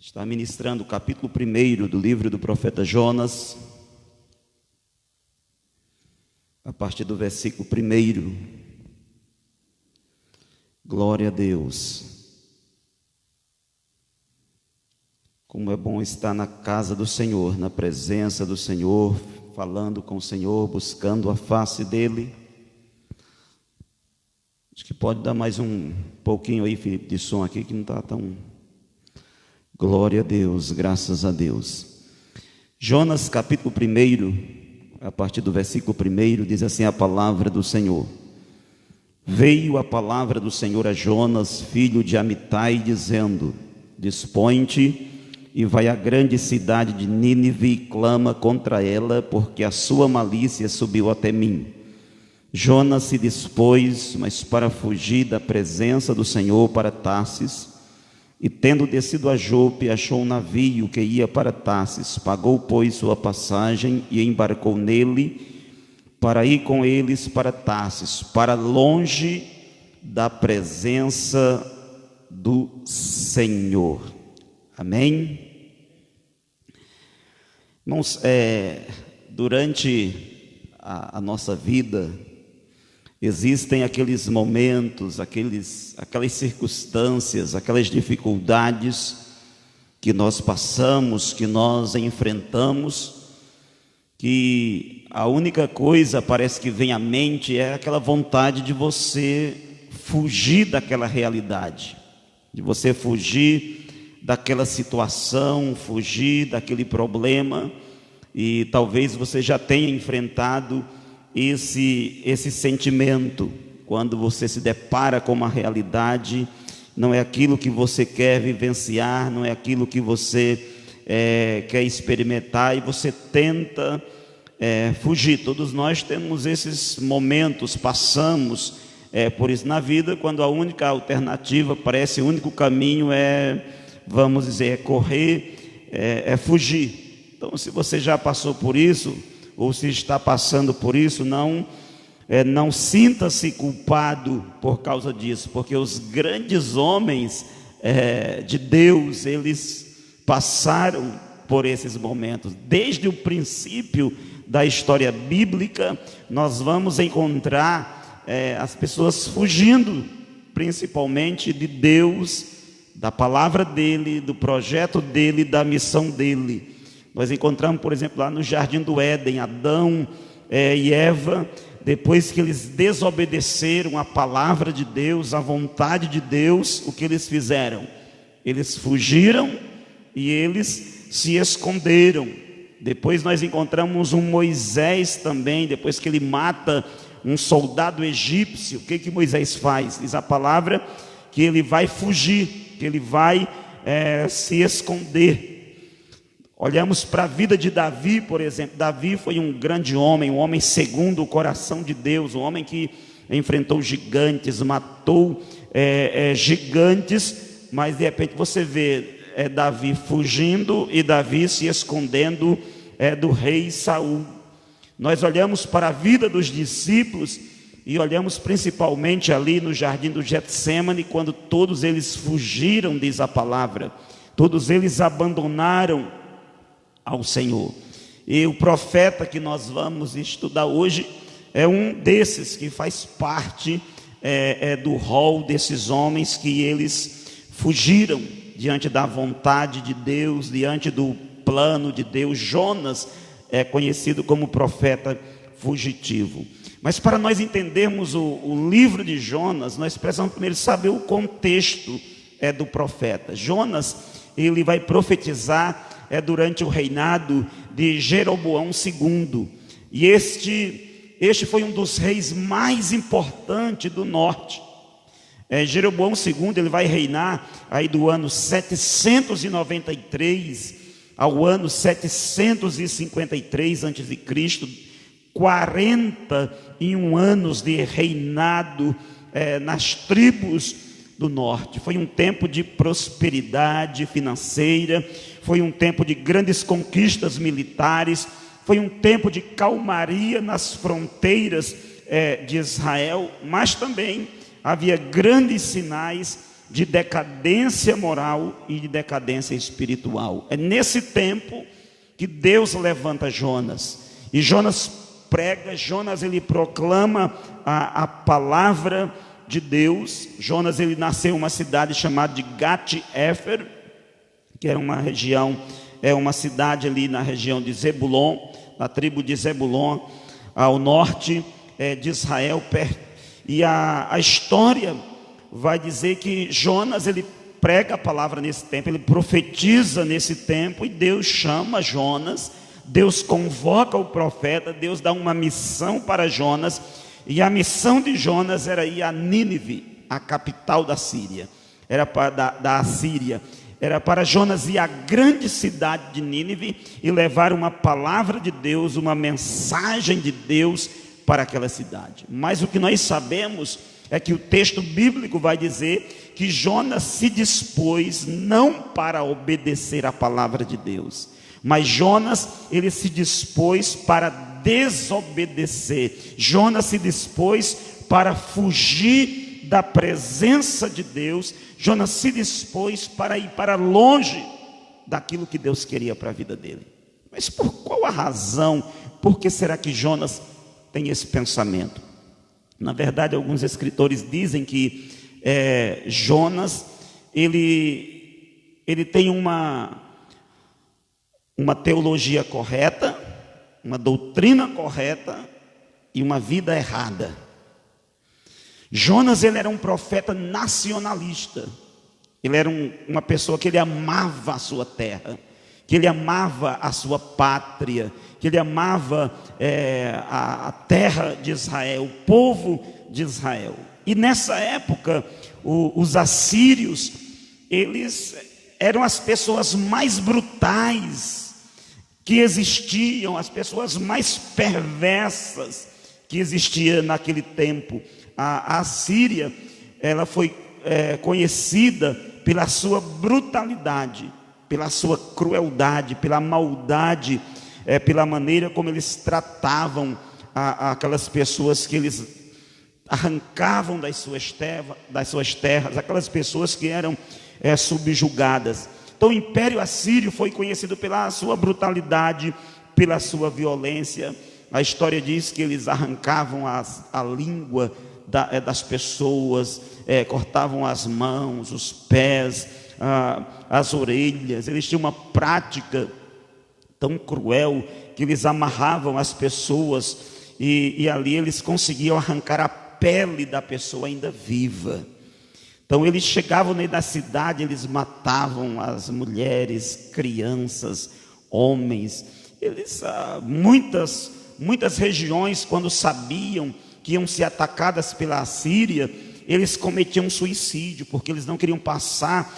Está ministrando o capítulo 1 do livro do profeta Jonas, a partir do versículo 1. Glória a Deus. Como é bom estar na casa do Senhor, na presença do Senhor, falando com o Senhor, buscando a face dEle. Acho que pode dar mais um pouquinho aí, Felipe, de som aqui, que não está tão... Glória a Deus, graças a Deus. Jonas capítulo 1, a partir do versículo 1, diz assim a palavra do Senhor. Veio a palavra do Senhor a Jonas, filho de Amitai, dizendo: Dispõe-te e vai à grande cidade de Nínive e clama contra ela, porque a sua malícia subiu até mim. Jonas se dispôs, mas para fugir da presença do Senhor para Tarsis, e tendo descido a Jope, achou um navio que ia para Tarsis. Pagou, pois, sua passagem e embarcou nele, para ir com eles para Tarsis, para longe da presença do Senhor. Amém? Irmãos, durante a nossa vida, existem aqueles momentos, aquelas circunstâncias, aquelas dificuldades que nós passamos, que nós enfrentamos, que a única coisa parece que vem à mente é aquela vontade de você fugir daquela realidade, de você fugir daquela situação, fugir daquele problema, e talvez você já tenha enfrentado esse sentimento, quando você se depara com uma realidade, não é aquilo que você quer vivenciar, não é aquilo que você quer experimentar, e você tenta fugir. Todos nós temos esses momentos, passamos por isso na vida, quando a única alternativa, parece o único caminho vamos dizer, correr, fugir. Então, se você já passou por isso, ou se está passando por isso, não sinta-se culpado por causa disso, porque os grandes homens de Deus, eles passaram por esses momentos. Desde o princípio da história bíblica, nós vamos encontrar as pessoas fugindo, principalmente de Deus, da palavra dele, do projeto dele, da missão dele. Nós encontramos, por exemplo, lá no Jardim do Éden, Adão e Eva, depois que eles desobedeceram a palavra de Deus, a vontade de Deus, o que eles fizeram? Eles fugiram e eles se esconderam. Depois nós encontramos um Moisés também, depois que ele mata um soldado egípcio, o que Moisés faz? Diz a palavra que ele vai fugir, que ele vai se esconder. Olhamos para a vida de Davi, por exemplo. Davi foi um grande homem, um homem segundo o coração de Deus, um homem que enfrentou gigantes, matou gigantes, mas de repente você vê Davi fugindo e Davi se escondendo do rei Saul. Nós olhamos para a vida dos discípulos e olhamos principalmente ali no jardim do Getsêmani, quando todos eles fugiram, diz a palavra, todos eles abandonaram ao Senhor. E o profeta que nós vamos estudar hoje é um desses que faz parte do rol desses homens que eles fugiram diante da vontade de Deus, diante do plano de Deus. Jonas é conhecido como profeta fugitivo. Mas para nós entendermos o livro de Jonas, nós precisamos primeiro saber o contexto do profeta. Jonas, ele vai profetizar durante o reinado de Jeroboão II, e este foi um dos reis mais importantes do norte. Jeroboão II, ele vai reinar aí do ano 793 ao ano 753 a.C., 41 anos de reinado nas tribos do norte. Foi um tempo de prosperidade financeira, foi um tempo de grandes conquistas militares, foi um tempo de calmaria nas fronteiras de Israel, mas também havia grandes sinais de decadência moral e de decadência espiritual. É nesse tempo que Deus levanta Jonas, e Jonas prega, Jonas ele proclama a palavra de Deus. Jonas ele nasceu em uma cidade chamada de Gat-Hefer, que era uma região, uma cidade ali na região de Zebulon, na tribo de Zebulon, ao norte de Israel. E a história vai dizer que Jonas ele prega a palavra nesse tempo, ele profetiza nesse tempo, e Deus chama Jonas, Deus convoca o profeta, Deus dá uma missão para Jonas, e a missão de Jonas era ir a Nínive, a capital da Síria, da Assíria. Era para Jonas ir à grande cidade de Nínive e levar uma palavra de Deus, uma mensagem de Deus para aquela cidade. Mas o que nós sabemos é que o texto bíblico vai dizer que Jonas se dispôs não para obedecer a palavra de Deus, mas Jonas ele se dispôs para desobedecer. Jonas se dispôs para fugir da presença de Deus. Jonas se dispôs para ir para longe daquilo que Deus queria para a vida dele. Mas por qual a razão? Por que será que Jonas tem esse pensamento? Na verdade, alguns escritores dizem que Jonas ele tem uma teologia correta, uma doutrina correta e uma vida errada. Jonas ele era um profeta nacionalista. Ele era uma pessoa que ele amava a sua terra, que ele amava a sua pátria, que ele amava a terra de Israel, o povo de Israel. E nessa época, os assírios, eles eram as pessoas mais brutais que existiam, as pessoas mais perversas que existiam naquele tempo. A Assíria, ela foi conhecida pela sua brutalidade, pela sua crueldade, pela maldade, pela maneira como eles tratavam aquelas pessoas que eles arrancavam das suas terras, aquelas pessoas que eram subjugadas. Então o Império Assírio foi conhecido pela sua brutalidade, pela sua violência. A história diz que eles arrancavam a língua das pessoas, cortavam as mãos, os pés, as orelhas. Eles tinham uma prática tão cruel que eles amarravam as pessoas e ali eles conseguiam arrancar a pele da pessoa ainda viva. Então eles chegavam dentro da cidade, eles matavam as mulheres, crianças, homens. Eles, muitas regiões, quando sabiam que iam ser atacadas pela Assíria, eles cometiam suicídio, porque eles não queriam passar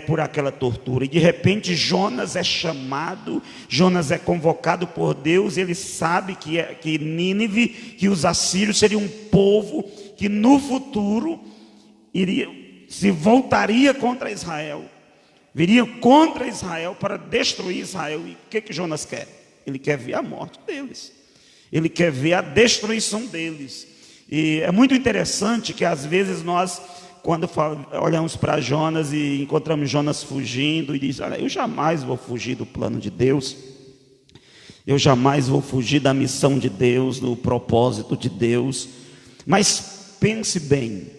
por aquela tortura. E de repente Jonas é chamado, Jonas é convocado por Deus. Ele sabe que Nínive, que os assírios seriam um povo que no futuro se voltaria contra Israel, viria contra Israel para destruir Israel. E o que Jonas quer? Ele quer ver a morte deles, ele quer ver a destruição deles. E é muito interessante que às vezes nós, quando olhamos para Jonas e encontramos Jonas fugindo, e diz: olha, eu jamais vou fugir do plano de Deus, eu jamais vou fugir da missão de Deus, do propósito de Deus. Mas pense bem,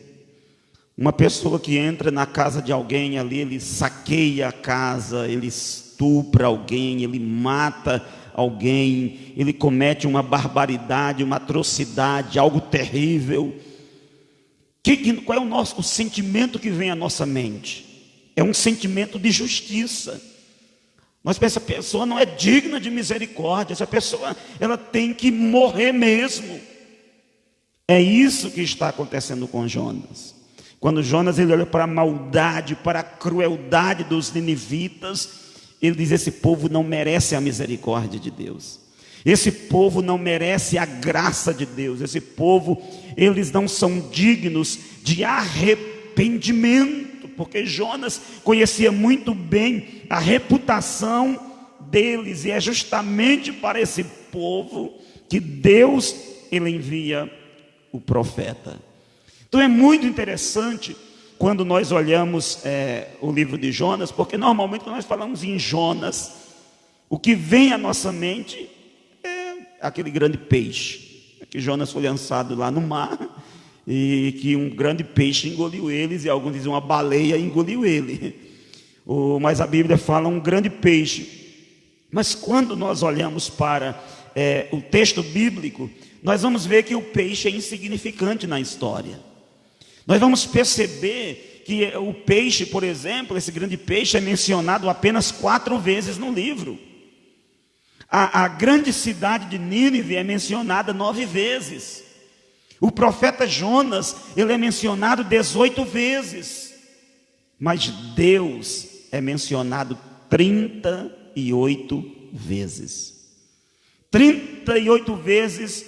uma pessoa que entra na casa de alguém ali, ele saqueia a casa, ele estupra alguém, ele mata alguém, ele comete uma barbaridade, uma atrocidade, algo terrível. Qual é o sentimento que vem à nossa mente? É um sentimento de justiça. Nós pensamos, essa pessoa não é digna de misericórdia, essa pessoa ela tem que morrer mesmo. É isso que está acontecendo com Jonas. Quando Jonas ele olha para a maldade, para a crueldade dos ninivitas, ele diz: esse povo não merece a misericórdia de Deus, esse povo não merece a graça de Deus, esse povo, eles não são dignos de arrependimento, porque Jonas conhecia muito bem a reputação deles, e é justamente para esse povo que Deus ele envia o profeta. Então é muito interessante quando nós olhamos o livro de Jonas, porque normalmente quando nós falamos em Jonas, o que vem à nossa mente é aquele grande peixe, que Jonas foi lançado lá no mar, e que um grande peixe engoliu eles, e alguns dizem uma baleia engoliu ele. Mas a Bíblia fala um grande peixe. Mas quando nós olhamos para o texto bíblico, nós vamos ver que o peixe é insignificante na história. Nós vamos perceber que o peixe, por exemplo, esse grande peixe é mencionado apenas 4 vezes no livro. A grande cidade de Nínive é mencionada 9 vezes. O profeta Jonas, ele é mencionado 18 vezes. Mas Deus é mencionado 38 vezes. 38 vezes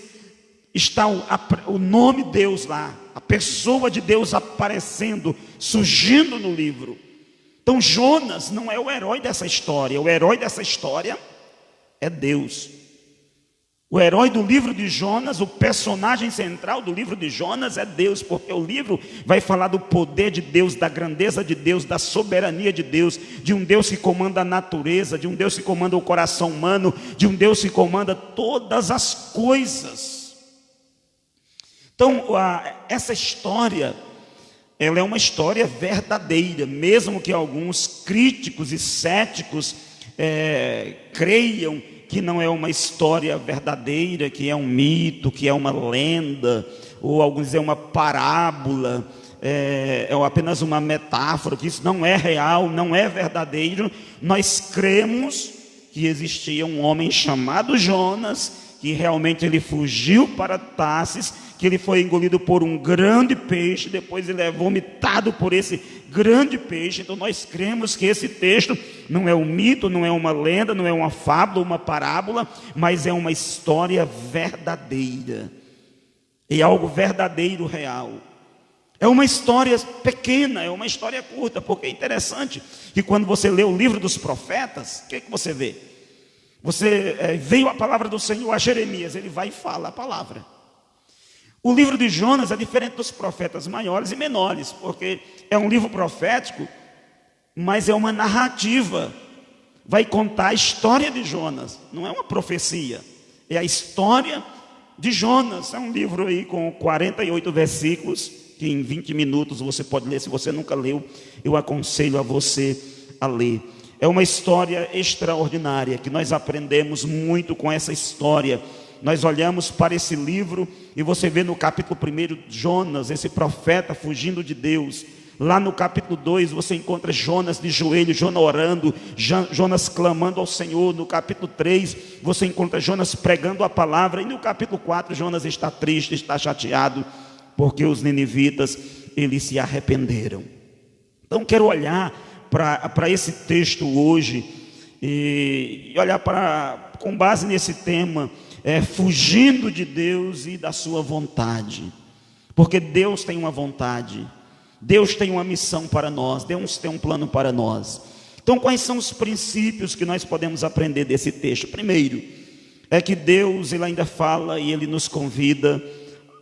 está o nome de Deus lá, a pessoa de Deus aparecendo, surgindo no livro. Então Jonas não é o herói dessa história, o herói dessa história é Deus. O herói do livro de Jonas, o personagem central do livro de Jonas é Deus, porque o livro vai falar do poder de Deus, da grandeza de Deus, da soberania de Deus, de um Deus que comanda a natureza, de um Deus que comanda o coração humano, de um Deus que comanda todas as coisas. Então, essa história, ela é uma história verdadeira, mesmo que alguns críticos e céticos creiam que não é uma história verdadeira, que é um mito, que é uma lenda, ou alguns dizem uma parábola, é apenas uma metáfora, que isso não é real, não é verdadeiro. Nós cremos que existia um homem chamado Jonas, que realmente ele fugiu para Tarsis, que ele foi engolido por um grande peixe, depois ele é vomitado por esse grande peixe. Então nós cremos que esse texto não é um mito, não é uma lenda, não é uma fábula, uma parábola, mas é uma história verdadeira, é algo verdadeiro, real. É uma história pequena, é uma história curta, porque é interessante que quando você lê o livro dos profetas, o que você vê? Veio a palavra do Senhor a Jeremias, ele vai e fala a palavra. O livro de Jonas é diferente dos profetas maiores e menores, porque é um livro profético, mas é uma narrativa. Vai contar a história de Jonas, não é uma profecia, é a história de Jonas. É um livro aí com 48 versículos, que em 20 minutos você pode ler. Se você nunca leu, eu aconselho a você a ler. É uma história extraordinária, que nós aprendemos muito com essa história. Nós olhamos para esse livro e você vê no capítulo 1 Jonas, esse profeta fugindo de Deus. Lá no capítulo 2 você encontra Jonas de joelho, Jonas orando, Jonas clamando ao Senhor. No capítulo 3 você encontra Jonas pregando a palavra. E no capítulo 4 Jonas está triste, está chateado, porque os ninivitas, eles se arrependeram. Então quero olhar para esse texto hoje e olhar com base nesse tema, fugindo de Deus e da sua vontade. Porque Deus tem uma vontade, Deus tem uma missão para nós, Deus tem um plano para nós. Então quais são os princípios que nós podemos aprender desse texto? Primeiro, é que Deus, ele ainda fala e ele nos convida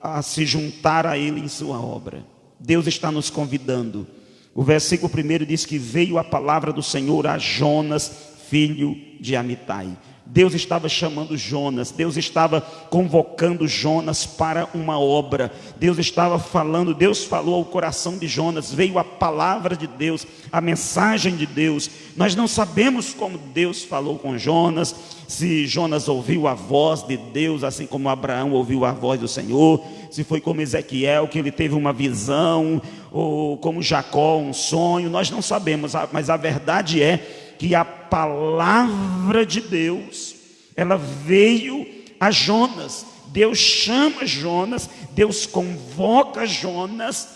a se juntar a ele em sua obra. Deus está nos convidando. O versículo 1 diz que veio a palavra do Senhor a Jonas, filho de Amitai. Deus estava chamando Jonas, Deus estava convocando Jonas para uma obra. Deus estava falando, Deus falou ao coração de Jonas, veio a palavra de Deus, a mensagem de Deus. Nós não sabemos como Deus falou com Jonas, se Jonas ouviu a voz de Deus, assim como Abraão ouviu a voz do Senhor, se foi como Ezequiel, que ele teve uma visão, ou como Jacó, um sonho. Nós não sabemos, mas a verdade é que a palavra de Deus, ela veio a Jonas. Deus chama Jonas, Deus convoca Jonas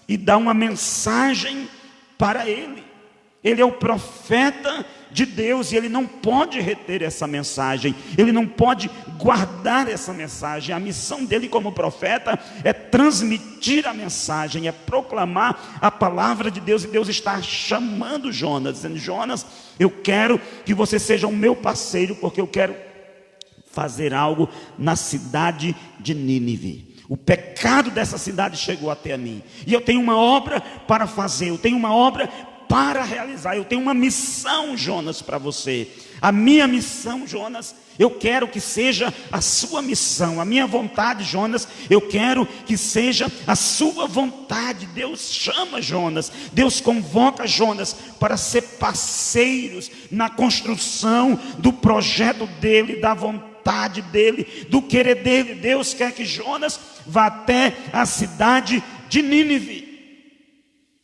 e dá uma mensagem para ele. Ele é o profeta de Deus e ele não pode reter essa mensagem, ele não pode guardar essa mensagem. A missão dele como profeta é transmitir a mensagem, é proclamar a palavra de Deus. E Deus está chamando Jonas, dizendo: Jonas, eu quero que você seja o meu parceiro, porque eu quero fazer algo na cidade de Nínive. O pecado dessa cidade chegou até a mim. E eu tenho uma obra para fazer, eu tenho uma obra para realizar, eu tenho uma missão, Jonas, para você. A minha missão, Jonas, eu quero que seja a sua missão. A minha vontade, Jonas, eu quero que seja a sua vontade. Deus chama Jonas, Deus convoca Jonas para ser parceiros na construção do projeto dele, da vontade dele, do querer dele. Deus quer que Jonas vá até a cidade de Nínive.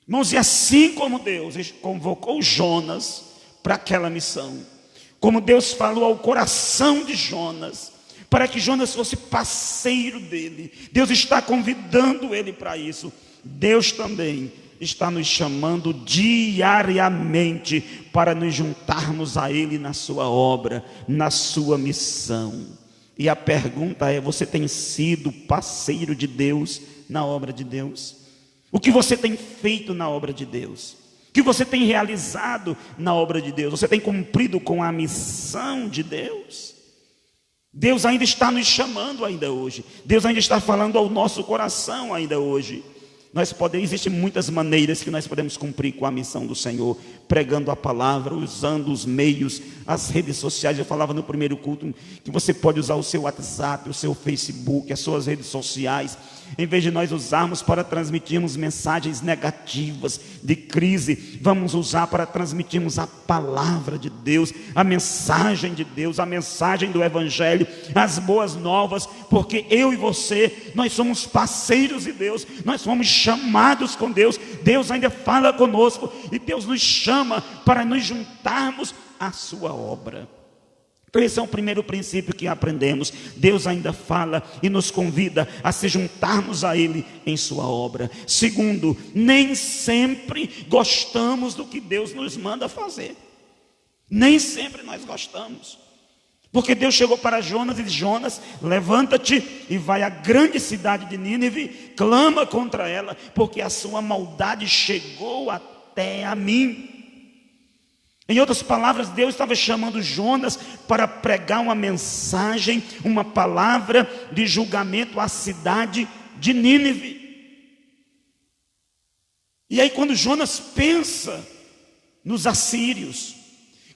Irmãos, e assim como Deus convocou Jonas para aquela missão, como Deus falou ao coração de Jonas, para que Jonas fosse parceiro dele, Deus está convidando ele para isso. Deus também está nos chamando diariamente para nos juntarmos a Ele na sua obra, na sua missão. E a pergunta é: você tem sido parceiro de Deus na obra de Deus? O que você tem feito na obra de Deus? O que você tem realizado na obra de Deus? Você tem cumprido com a missão de Deus? Deus ainda está nos chamando ainda hoje. Deus ainda está falando ao nosso coração ainda hoje. Existem muitas maneiras que nós podemos cumprir com a missão do Senhor, pregando a palavra, usando os meios, as redes sociais. Eu falava no primeiro culto que você pode usar o seu WhatsApp, o seu Facebook, as suas redes sociais, em vez de nós usarmos para transmitirmos mensagens negativas de crise, vamos usar para transmitirmos a palavra de Deus, a mensagem de Deus, a mensagem do Evangelho, as boas novas, porque eu e você, nós somos parceiros de Deus, nós somos chamados com Deus. Deus ainda fala conosco e Deus nos chama para nos juntarmos à sua obra. Então esse é o primeiro princípio que aprendemos. Deus ainda fala e nos convida a se juntarmos a Ele em sua obra. Segundo, nem sempre gostamos do que Deus nos manda fazer. Nem sempre nós gostamos. Porque Deus chegou para Jonas e disse: Jonas, levanta-te e vai à grande cidade de Nínive, clama contra ela, porque a sua maldade chegou até a mim. Em outras palavras, Deus estava chamando Jonas para pregar uma mensagem, uma palavra de julgamento à cidade de Nínive. E aí quando Jonas pensa nos assírios,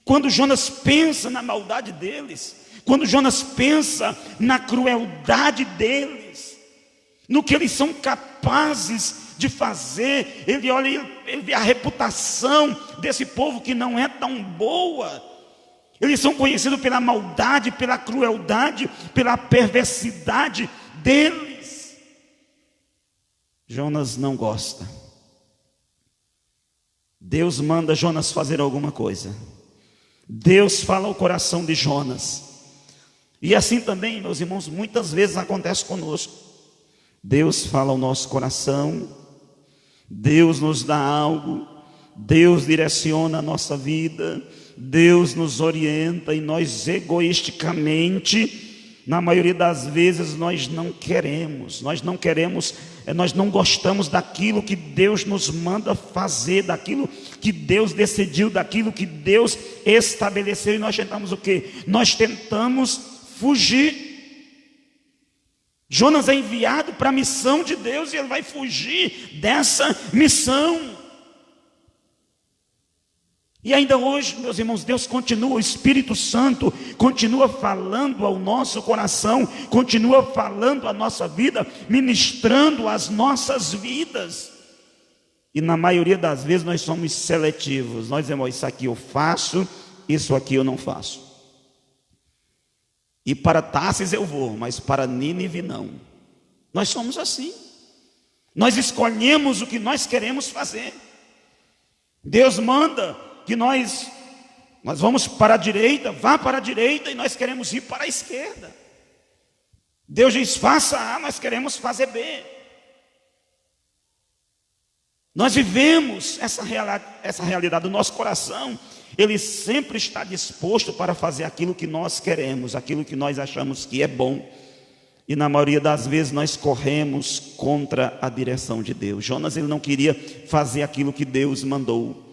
quando Jonas pensa na maldade deles, quando Jonas pensa na crueldade deles, no que eles são capazes de fazer, ele olha, ele vê a reputação desse povo que não é tão boa. Eles são conhecidos pela maldade, pela crueldade, pela perversidade deles. Jonas não gosta. Deus manda Jonas fazer alguma coisa. Deus fala ao coração de Jonas. E assim também, meus irmãos, muitas vezes acontece conosco. Deus fala ao nosso coração, Deus nos dá algo, Deus direciona a nossa vida, Deus nos orienta e nós egoisticamente, na maioria das vezes, nós não gostamos daquilo que Deus nos manda fazer, daquilo que Deus decidiu, daquilo que Deus estabeleceu, e nós tentamos o quê? Nós tentamos fugir. Jonas é enviado para a missão de Deus e ele vai fugir dessa missão. E ainda hoje, meus irmãos, Deus continua, o Espírito Santo continua falando ao nosso coração, continua falando à nossa vida, ministrando as nossas vidas. E na maioria das vezes nós somos seletivos. Nós dizemos: isso aqui eu faço, isso aqui eu não faço. E para Tarsis eu vou, mas para Nínive não. Nós somos assim. Nós escolhemos o que nós queremos fazer. Deus manda que nós vamos para a direita, vá para a direita, e nós queremos ir para a esquerda. Deus diz: faça A, nós queremos fazer B. Nós vivemos essa realidade do nosso coração. Ele sempre está disposto para fazer aquilo que nós queremos, aquilo que nós achamos que é bom. E na maioria das vezes nós corremos contra a direção de Deus. Jonas, ele não queria fazer aquilo que Deus mandou.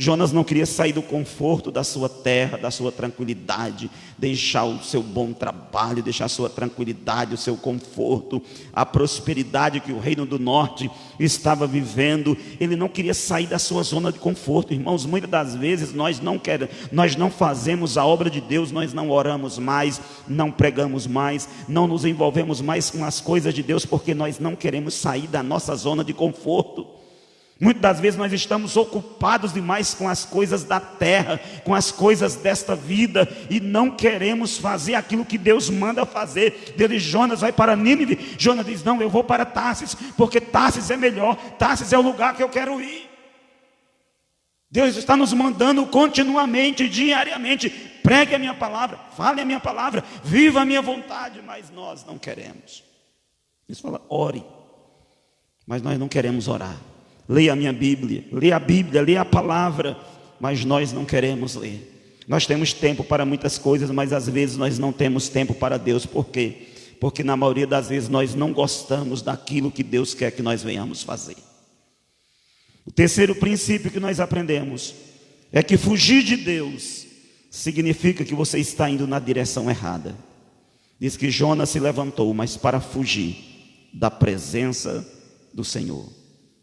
Jonas não queria sair do conforto da sua terra, da sua tranquilidade, deixar o seu bom trabalho, deixar a sua tranquilidade, o seu conforto, a prosperidade que o reino do norte estava vivendo. Ele não queria sair da sua zona de conforto. Irmãos, muitas das vezes nós não fazemos a obra de Deus, nós não oramos mais, não pregamos mais, não nos envolvemos mais com as coisas de Deus, porque nós não queremos sair da nossa zona de conforto. Muitas das vezes nós estamos ocupados demais com as coisas da terra, com as coisas desta vida, e não queremos fazer aquilo que Deus manda fazer. Deus diz: Jonas, vai para Nínive. Jonas diz: não, eu vou para Tarsis, porque Tarsis é melhor, Tarsis é o lugar que eu quero ir. Deus está nos mandando continuamente, diariamente: pregue a minha palavra, fale a minha palavra, viva a minha vontade, mas nós não queremos. Deus fala: ore, mas nós não queremos orar. Leia a minha Bíblia, leia a palavra, mas nós não queremos ler. Nós temos tempo para muitas coisas, mas às vezes nós não temos tempo para Deus. Por quê? Porque na maioria das vezes nós não gostamos daquilo que Deus quer que nós venhamos fazer. O terceiro princípio que nós aprendemos é que fugir de Deus significa que você está indo na direção errada. Diz que Jonas se levantou, mas para fugir da presença do Senhor.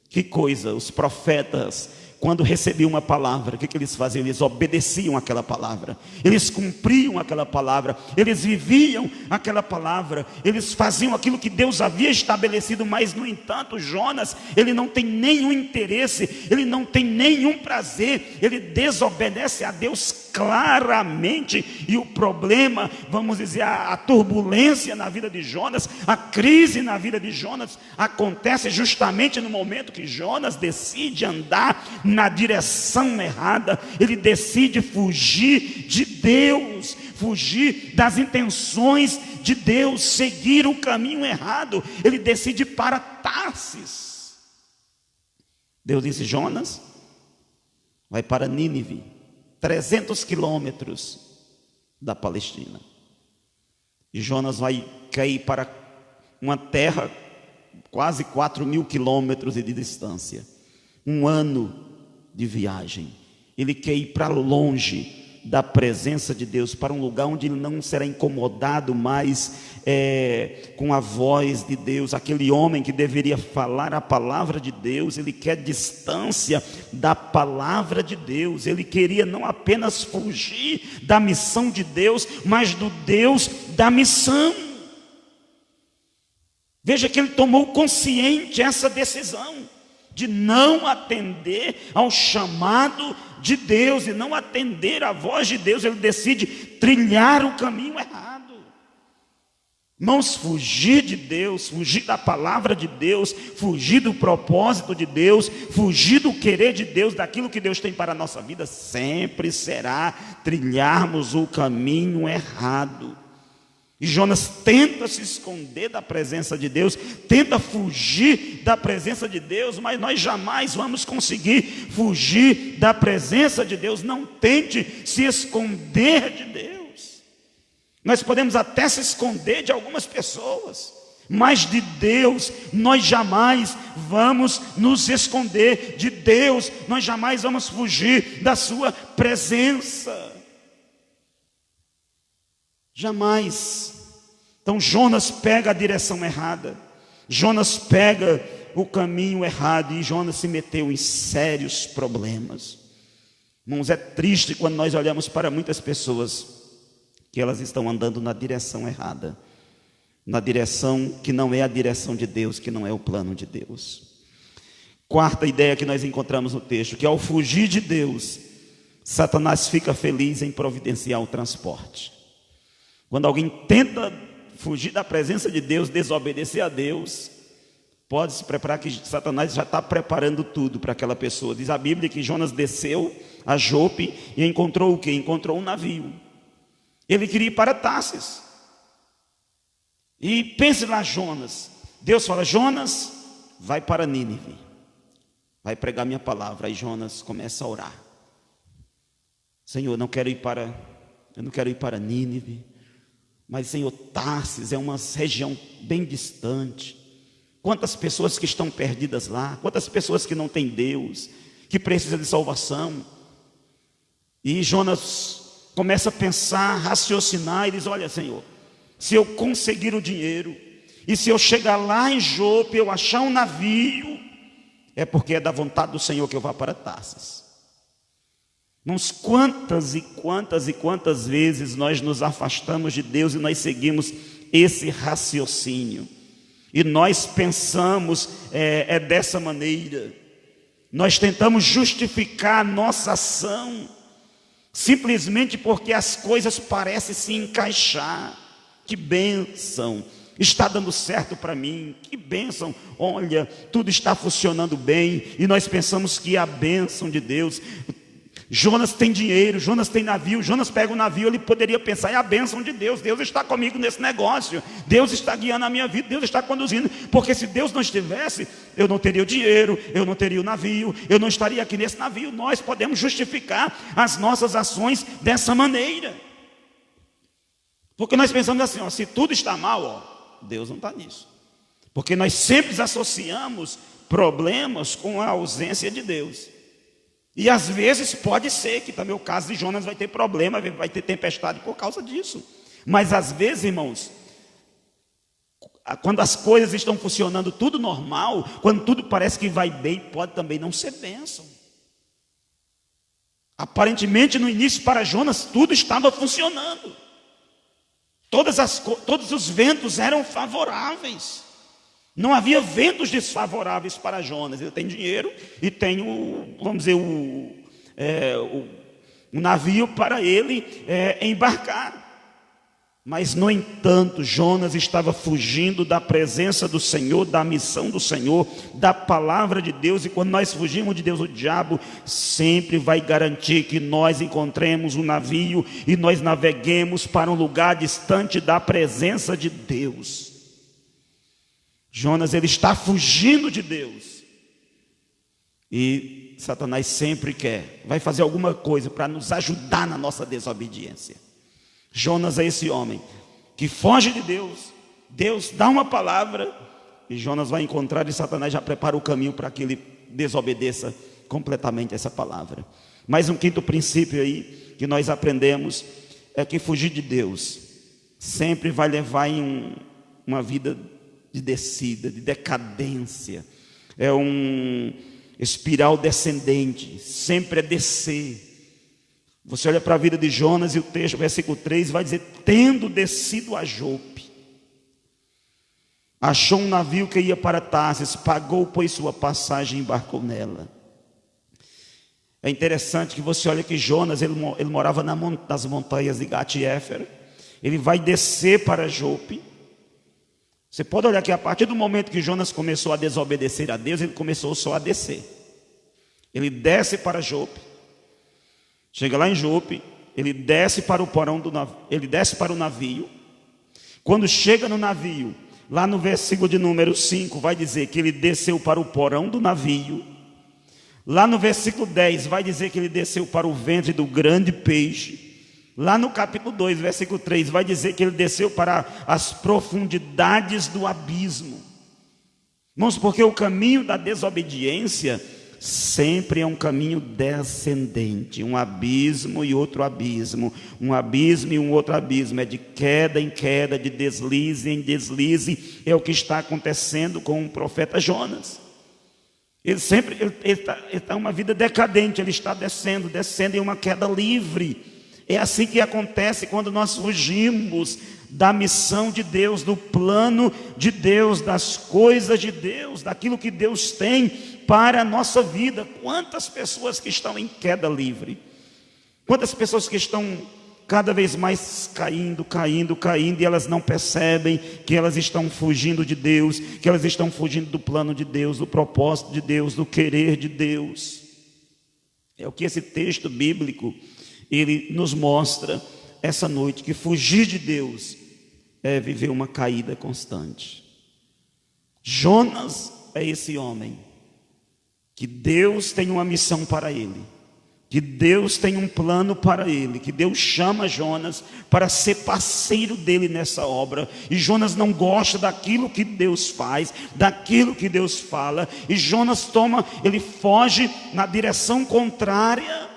Que coisa, os profetas, quando recebiam uma palavra, o que eles faziam? Eles obedeciam aquela palavra, eles cumpriam aquela palavra, eles viviam aquela palavra, eles faziam aquilo que Deus havia estabelecido. Mas no entanto, Jonas, ele não tem nenhum interesse, ele não tem nenhum prazer, ele desobedece a Deus claramente. E o problema, vamos dizer, a turbulência na vida de Jonas, a crise na vida de Jonas, acontece justamente no momento que Jonas decide andar na direção errada. Ele decide fugir de Deus, fugir das intenções de Deus, seguir o caminho errado. Ele decide ir para Tarsis. Deus disse: Jonas, vai para Nínive, 300 quilômetros da Palestina. E Jonas vai cair para uma terra quase 4.000 quilômetros de distância. Um ano de viagem. Ele quer ir para longe da presença de Deus, para um lugar onde ele não será incomodado mais com a voz de Deus. Aquele homem que deveria falar a palavra de Deus, ele quer distância da palavra de Deus. Ele queria não apenas fugir da missão de Deus, mas do Deus da missão. Veja que ele tomou consciente essa decisão de não atender ao chamado de Deus e não atender à voz de Deus. Ele decide trilhar o caminho errado. Irmãos, fugir de Deus, fugir da palavra de Deus, fugir do propósito de Deus, fugir do querer de Deus, daquilo que Deus tem para a nossa vida, sempre será trilharmos o caminho errado. E Jonas tenta se esconder da presença de Deus, tenta fugir da presença de Deus, mas nós jamais vamos conseguir fugir da presença de Deus. Não tente se esconder de Deus. Nós podemos até se esconder de algumas pessoas, mas de Deus nós jamais vamos nos esconder. De Deus nós jamais vamos fugir da sua presença. Jamais. Então Jonas pega a direção errada, Jonas pega o caminho errado, e Jonas se meteu em sérios problemas. Irmãos, é triste quando nós olhamos para muitas pessoas que elas estão andando na direção errada, na direção que não é a direção de Deus, que não é o plano de Deus. Quarta ideia que nós encontramos no texto, que ao fugir de Deus, Satanás fica feliz em providenciar o transporte. Quando alguém tenta fugir da presença de Deus, desobedecer a Deus, pode se preparar que Satanás já está preparando tudo para aquela pessoa. Diz a Bíblia que Jonas desceu a Jope e encontrou o quê? Encontrou um navio. Ele queria ir para Tarsis. E pense lá, Jonas. Deus fala: Jonas, vai para Nínive, vai pregar minha palavra. Aí Jonas começa a orar: Senhor, eu não quero ir para Nínive, mas Senhor, Tarsis é uma região bem distante. Quantas pessoas que estão perdidas lá, quantas pessoas que não têm Deus, que precisam de salvação. E Jonas começa a pensar, raciocinar, e diz: olha, Senhor, se eu conseguir o dinheiro, e se eu chegar lá em Jope, eu achar um navio, é porque é da vontade do Senhor que eu vá para Tarsis. Irmãos, quantas e quantas e quantas vezes nós nos afastamos de Deus e nós seguimos esse raciocínio, e nós pensamos dessa maneira, nós tentamos justificar a nossa ação, simplesmente porque as coisas parecem se encaixar. Que bênção, está dando certo para mim, que bênção, olha, tudo está funcionando bem, e nós pensamos que é a bênção de Deus. Jonas tem dinheiro, Jonas tem navio, Jonas pega o navio, ele poderia pensar: é a bênção de Deus, Deus está comigo nesse negócio, Deus está guiando a minha vida, Deus está conduzindo, porque se Deus não estivesse, eu não teria o dinheiro, eu não teria o navio, eu não estaria aqui nesse navio. Nós podemos justificar as nossas ações dessa maneira, porque nós pensamos assim: ó, se tudo está mal, ó, Deus não está nisso, porque nós sempre associamos problemas com a ausência de Deus. E às vezes pode ser que também o caso de Jonas vai ter problema, vai ter tempestade por causa disso. Mas às vezes, irmãos, quando as coisas estão funcionando tudo normal, quando tudo parece que vai bem, pode também não ser bênção. Aparentemente no início para Jonas tudo estava funcionando. Todos os ventos eram favoráveis. Não havia ventos desfavoráveis para Jonas. Ele tem dinheiro e tem vamos dizer, o navio para ele embarcar. Mas, no entanto, Jonas estava fugindo da presença do Senhor, da missão do Senhor, da palavra de Deus. E quando nós fugimos de Deus, o diabo sempre vai garantir que nós encontremos um navio e nós naveguemos para um lugar distante da presença de Deus. Jonas, ele está fugindo de Deus, e Satanás sempre vai fazer alguma coisa para nos ajudar na nossa desobediência. Jonas é esse homem que foge de Deus, Deus dá uma palavra e Jonas vai encontrar, e Satanás já prepara o caminho para que ele desobedeça completamente essa palavra. Mais um quinto princípio aí que nós aprendemos é que fugir de Deus sempre vai levar em uma vida de descida, de decadência, é um espiral descendente, sempre é descer. Você olha para a vida de Jonas e o texto, versículo 3, vai dizer: tendo descido a Jope, achou um navio que ia para Tarsis, pagou, pois, sua passagem e embarcou nela. É interessante que você olha que Jonas, ele morava nas montanhas de Gat-Éfer, ele vai descer para Jope. Você pode olhar que a partir do momento que Jonas começou a desobedecer a Deus, ele começou só a descer. Ele desce para Jope. Chega lá em Jope, ele desce para o porão do navio, ele desce para o navio. Quando chega no navio, lá no versículo de número 5, vai dizer que ele desceu para o porão do navio. Lá no versículo 10, vai dizer que ele desceu para o ventre do grande peixe. Lá no capítulo 2, versículo 3, vai dizer que ele desceu para as profundidades do abismo. Irmãos, porque o caminho da desobediência sempre é um caminho descendente, um abismo e outro abismo, um abismo e um outro abismo, é de queda em queda, de deslize em deslize. É o que está acontecendo com o profeta Jonas. Ele está uma vida decadente, ele está descendo em uma queda livre. É assim que acontece quando nós fugimos da missão de Deus, do plano de Deus, das coisas de Deus, daquilo que Deus tem para a nossa vida. Quantas pessoas que estão em queda livre, quantas pessoas que estão cada vez mais caindo, e elas não percebem que elas estão fugindo de Deus, que elas estão fugindo do plano de Deus, do propósito de Deus, do querer de Deus. É o que esse texto bíblico ele nos mostra essa noite, que fugir de Deus é viver uma caída constante. Jonas é esse homem que Deus tem uma missão para ele, que Deus tem um plano para ele, que Deus chama Jonas para ser parceiro dele nessa obra. E Jonas não gosta daquilo que Deus faz, daquilo que Deus fala, e Jonas ele foge na direção contrária.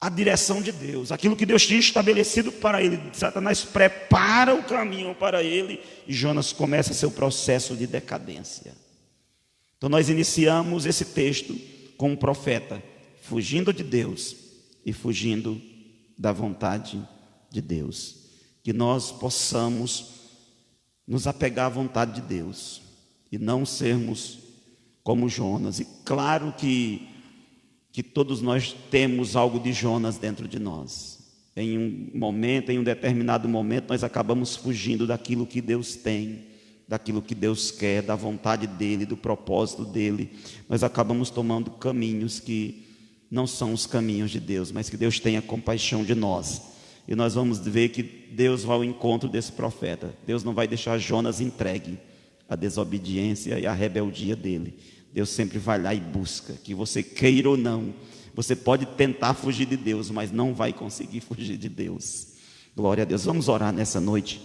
a direção de Deus, aquilo que Deus tinha estabelecido para ele. Satanás prepara o caminho para ele e Jonas começa seu processo de decadência. Então nós iniciamos esse texto com um profeta fugindo de Deus e fugindo da vontade de Deus. Que nós possamos nos apegar à vontade de Deus e não sermos como Jonas. E claro que todos nós temos algo de Jonas dentro de nós. Em um determinado momento, nós acabamos fugindo daquilo que Deus tem, daquilo que Deus quer, da vontade dEle, do propósito dEle. Nós acabamos tomando caminhos que não são os caminhos de Deus, mas que Deus tenha compaixão de nós. E nós vamos ver que Deus vai ao encontro desse profeta. Deus não vai deixar Jonas entregue à desobediência e à rebeldia dele. Deus sempre vai lá e busca, que você queira ou não. Você pode tentar fugir de Deus, mas não vai conseguir fugir de Deus. Glória a Deus. Vamos orar nessa noite.